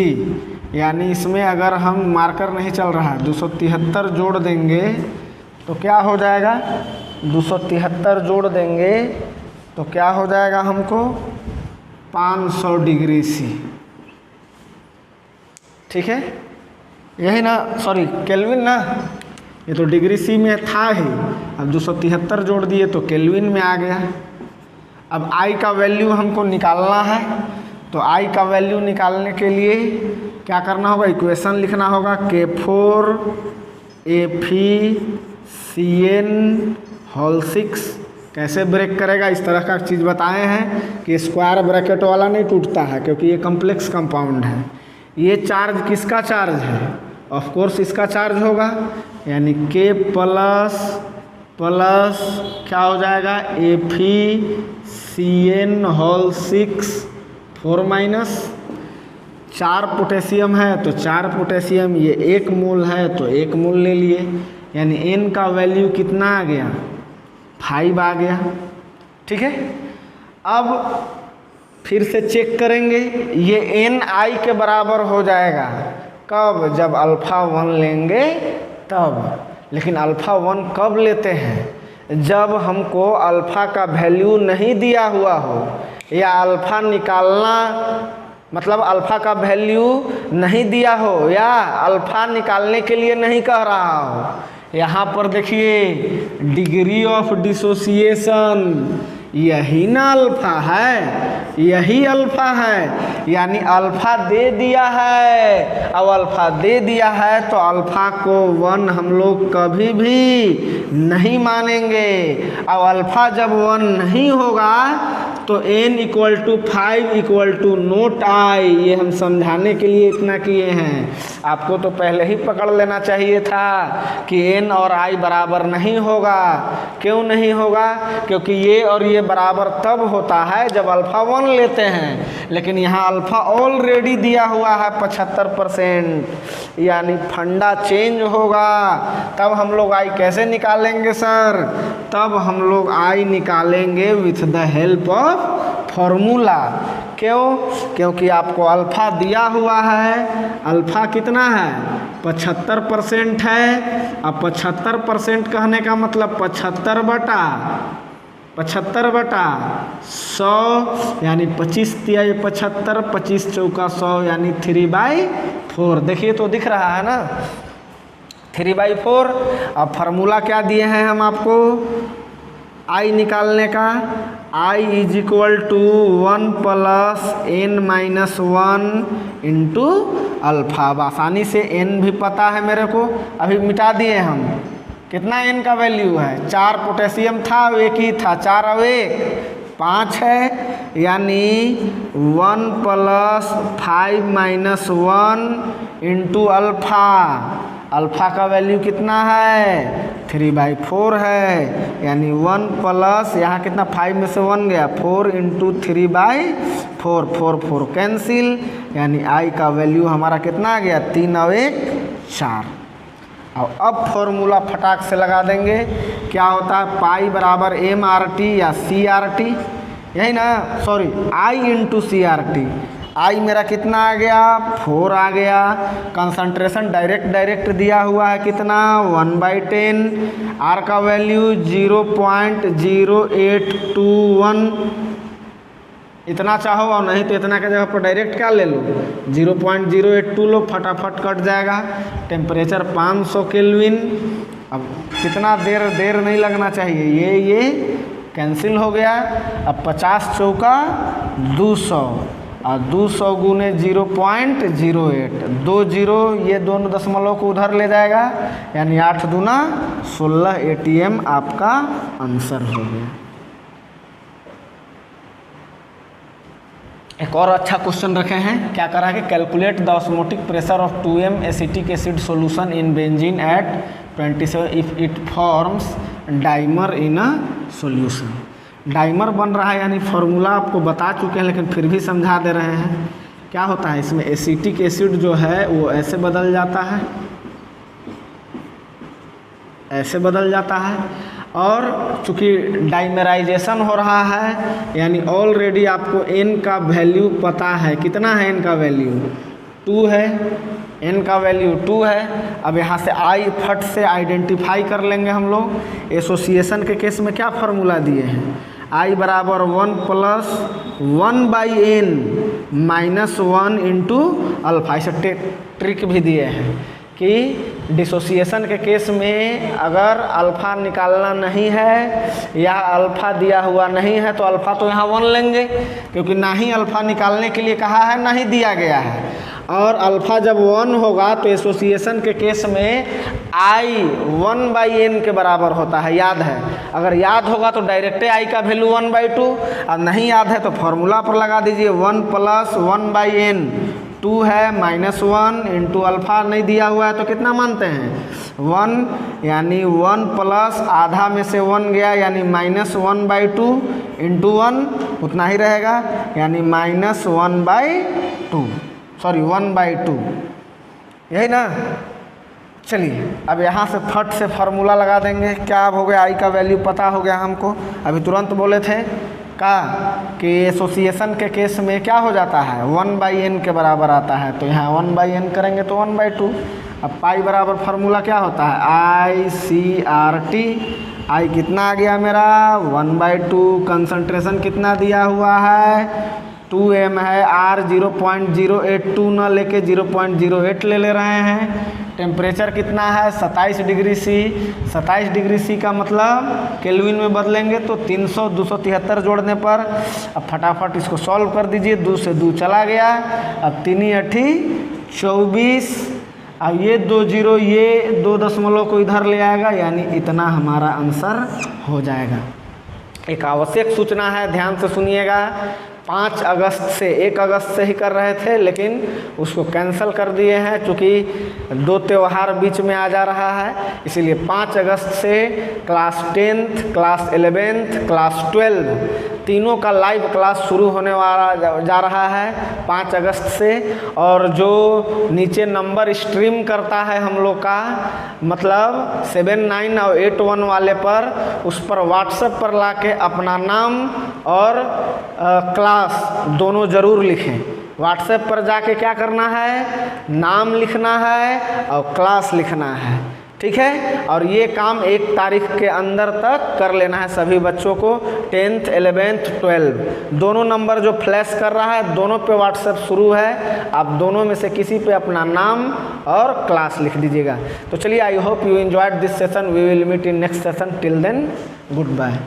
यानी इसमें अगर हम मार्कर नहीं चल रहा है 273 जोड़ देंगे तो क्या हो जाएगा, 273 जोड़ देंगे तो क्या हो जाएगा हमको 500 डिग्री C। ठीक है, यही ना, सॉरी केल्विन ना, ये तो डिग्री C में था ही। अब 273 जोड़ दिए तो केल्विन में आ गया। अब I का वैल्यू हमको निकालना है, तो I का वैल्यू निकालने के लिए क्या करना होगा, इक्वेशन लिखना होगा K4 FeCN6। कैसे ब्रेक करेगा, इस तरह का चीज़ बताए हैं कि स्क्वायर ब्रैकेट वाला नहीं टूटता है, क्योंकि ये कम्प्लेक्स कंपाउंड है। ये चार्ज किसका चार्ज है, ऑफ कोर्स इसका चार्ज होगा, यानी K प्लस क्या हो जाएगा FeCN6 4 माइनस 4 पोटेशियम है तो 4 पोटेशियम, ये 1 मोल है तो 1 मोल ले लिए, यानी N का वैल्यू कितना आ गया 5 आ गया। ठीक है, अब फिर से चेक करेंगे, ये NI के बराबर हो जाएगा कब, जब अल्फ़ा 1 लेंगे तब। लेकिन अल्फ़ा 1 कब लेते हैं, जब हमको अल्फ़ा का वैल्यू नहीं दिया हुआ हो, या अल्फ़ा निकालना मतलब अल्फ़ा का वैल्यू नहीं दिया हो, या अल्फ़ा निकालने के लिए नहीं कह रहा हो। यहाँ पर देखिए डिग्री ऑफ डिसोसिएशन, यही ना अल्फ़ा है, यही अल्फ़ा है, यानी अल्फ़ा दे दिया है। अब अल्फ़ा दे दिया है तो अल्फ़ा को 1 हम लोग कभी भी नहीं मानेंगे। अब अल्फ़ा जब 1 नहीं होगा तो n = 5 = नोट I। ये हम समझाने के लिए इतना किए हैं, आपको तो पहले ही पकड़ लेना चाहिए था कि n और I बराबर नहीं होगा। क्यों नहीं होगा, क्योंकि ये और ये बराबर तब होता है जब अल्फ़ा 1 लेते हैं, लेकिन यहाँ अल्फ़ा ऑलरेडी दिया हुआ है 75%, यानी फंडा चेंज होगा। तब हम लोग I कैसे निकालेंगे सर, तब हम लोग I निकालेंगे with the help of formula. क्यों, क्योंकि आपको अल्फ़ा दिया हुआ है, अल्फ़ा कितना है 75% है। अब 75% कहने का मतलब 75/100, यानी 25 तिहाई 75, 25 चौका 100, यानी 3/4। देखिए तो दिख रहा है ना 3/4। अब फार्मूला क्या दिए हैं हम आपको, आई निकालने का, I is equal to 1 plus n minus 1 into alpha. अब आसानी से n भी पता है मेरे को, अभी मिटा दिए हम। कितना n का वैल्यू है, 4 पोटेशियम था, एक ही था, 4 और 1 5 है, यानी 1 plus 5 minus 1 into alpha. Alpha का वैल्यू कितना है, 3/4 है, यानी 1 प्लस यहाँ कितना 5 में से 1 गया, 4 इंटू 3/4, 4 कैंसिल, यानी आई का वैल्यू हमारा कितना आ गया, 3 और 1 4। और अब फॉर्मूला फटाक से लगा देंगे, क्या होता है, पाई बराबर MRT या CRT, यही ना, सॉरी आई इंटू CRT। आई मेरा कितना आ गया, 4 आ गया, कंसंट्रेशन डायरेक्ट दिया हुआ है कितना, 1/10, आर का वैल्यू 0.0821, इतना चाहो और नहीं तो इतना के जगह पर डायरेक्ट क्या ले लो, 0.082 लो, फटाफट कट जाएगा। Temperature 500 kelvin. अब कितना देर नहीं लगना चाहिए, ये कैंसिल हो गया। अब 50 चौका 200 और 200 गुने 0.08, 2 0, ये दोनों दशमलव को उधर ले जाएगा, यानी 8 दूना 16 ATM आपका आंसर हो गया। एक और अच्छा क्वेश्चन रखे हैं, क्या करा है कि calculate the osmotic pressure of 2M acetic acid solution in benzene at 27 if it forms dimer in a solution. Dimer बन रहा है, यानी फॉर्मूला आपको बता चुके हैं लेकिन फिर भी समझा दे रहे हैं। क्या होता है इसमें, एसिटिक एसिड जो है वो ऐसे बदल जाता है, ऐसे बदल जाता है, और चूँकि डाइमराइजेशन हो रहा है, यानी ऑलरेडी आपको n का वैल्यू पता है, कितना है n का वैल्यू, 2 है, n का वैल्यू 2 है। अब यहाँ से I फट से आइडेंटिफाई कर लेंगे हम लोग। एसोसिएशन के केस में क्या फार्मूला दिए हैं, I बराबर 1 plus 1/n minus 1 into alpha. इसे ट्रिक भी दिए हैं कि डिसोसिएशन के केस में अगर अल्फ़ा निकालना नहीं है या अल्फ़ा दिया हुआ नहीं है तो अल्फ़ा तो यहाँ 1 लेंगे, क्योंकि ना ही अल्फ़ा निकालने के लिए कहा है ना ही दिया गया है। और अल्फ़ा जब 1 होगा तो एसोसिएशन के केस में I 1/n के बराबर होता है, याद है। अगर याद होगा तो डायरेक्टे I का वैल्यू 1/2, और नहीं याद है तो फॉर्मूला पर लगा दीजिए, 1 प्लस 1/n 2 है माइनस 1 इंटू अल्फ़ा नहीं दिया हुआ है तो कितना मानते हैं, 1, यानी 1 प्लस आधा में से 1 गया, यानी माइनस 1/2 इंटू 1 उतना ही रहेगा, यानी माइनस 1/2, सॉरी 1/2, यही ना। चलिए अब यहाँ से फट से फार्मूला लगा देंगे। क्या हो गया, आई का वैल्यू पता हो गया हमको। अभी तुरंत बोले थे का कि एसोसिएशन के केस में क्या हो जाता है, 1/n के बराबर आता है, तो यहाँ 1/n करेंगे तो 1/2। अब पाई बराबर फार्मूला क्या होता है, ICRT। आई कितना आ गया मेरा 1/2, कंसंट्रेशन कितना दिया हुआ है 2m है, R 0.082 न लेके 0.08 ले रहे हैं। टेम्परेचर कितना है 27 डिग्री C। 27 डिग्री C का मतलब केल्विन में बदलेंगे तो 300, 273 जोड़ने पर। अब फटाफट इसको सॉल्व कर दीजिए, 2 से 2 चला गया, अब 3 8 24, अब ये 2 0, ये 2 दशमलव को इधर ले आएगा, यानी इतना हमारा आंसर हो जाएगा। एक आवश्यक सूचना है, ध्यान से सुनिएगा। 5 अगस्त से 1 अगस्त से ही कर रहे थे, लेकिन उसको कैंसिल कर दिए हैं क्योंकि 2 त्यौहार बीच में आ जा रहा है, इसीलिए 5 अगस्त से class 10th, class 11th, class 12 तीनों का लाइव क्लास शुरू होने वाला जा रहा है 5 अगस्त से। और जो नीचे नंबर स्ट्रीम करता है हम लोग का, मतलब 7, 9 और 8, 1 वाले पर, उस पर व्हाट्सएप पर लाके अपना नाम और क्लास दोनों ज़रूर लिखें। व्हाट्सएप पर जाके क्या करना है, नाम लिखना है और क्लास लिखना है, ठीक है। और ये काम 1 तारीख के अंदर तक कर लेना है सभी बच्चों को। 10th, 11th, 12 दोनों नंबर जो फ्लैश कर रहा है, दोनों पे व्हाट्सएप शुरू है। आप दोनों में से किसी पे अपना नाम और क्लास लिख दीजिएगा। तो चलिए, I hope you enjoyed this session. We will meet in next session. Till then, good bye.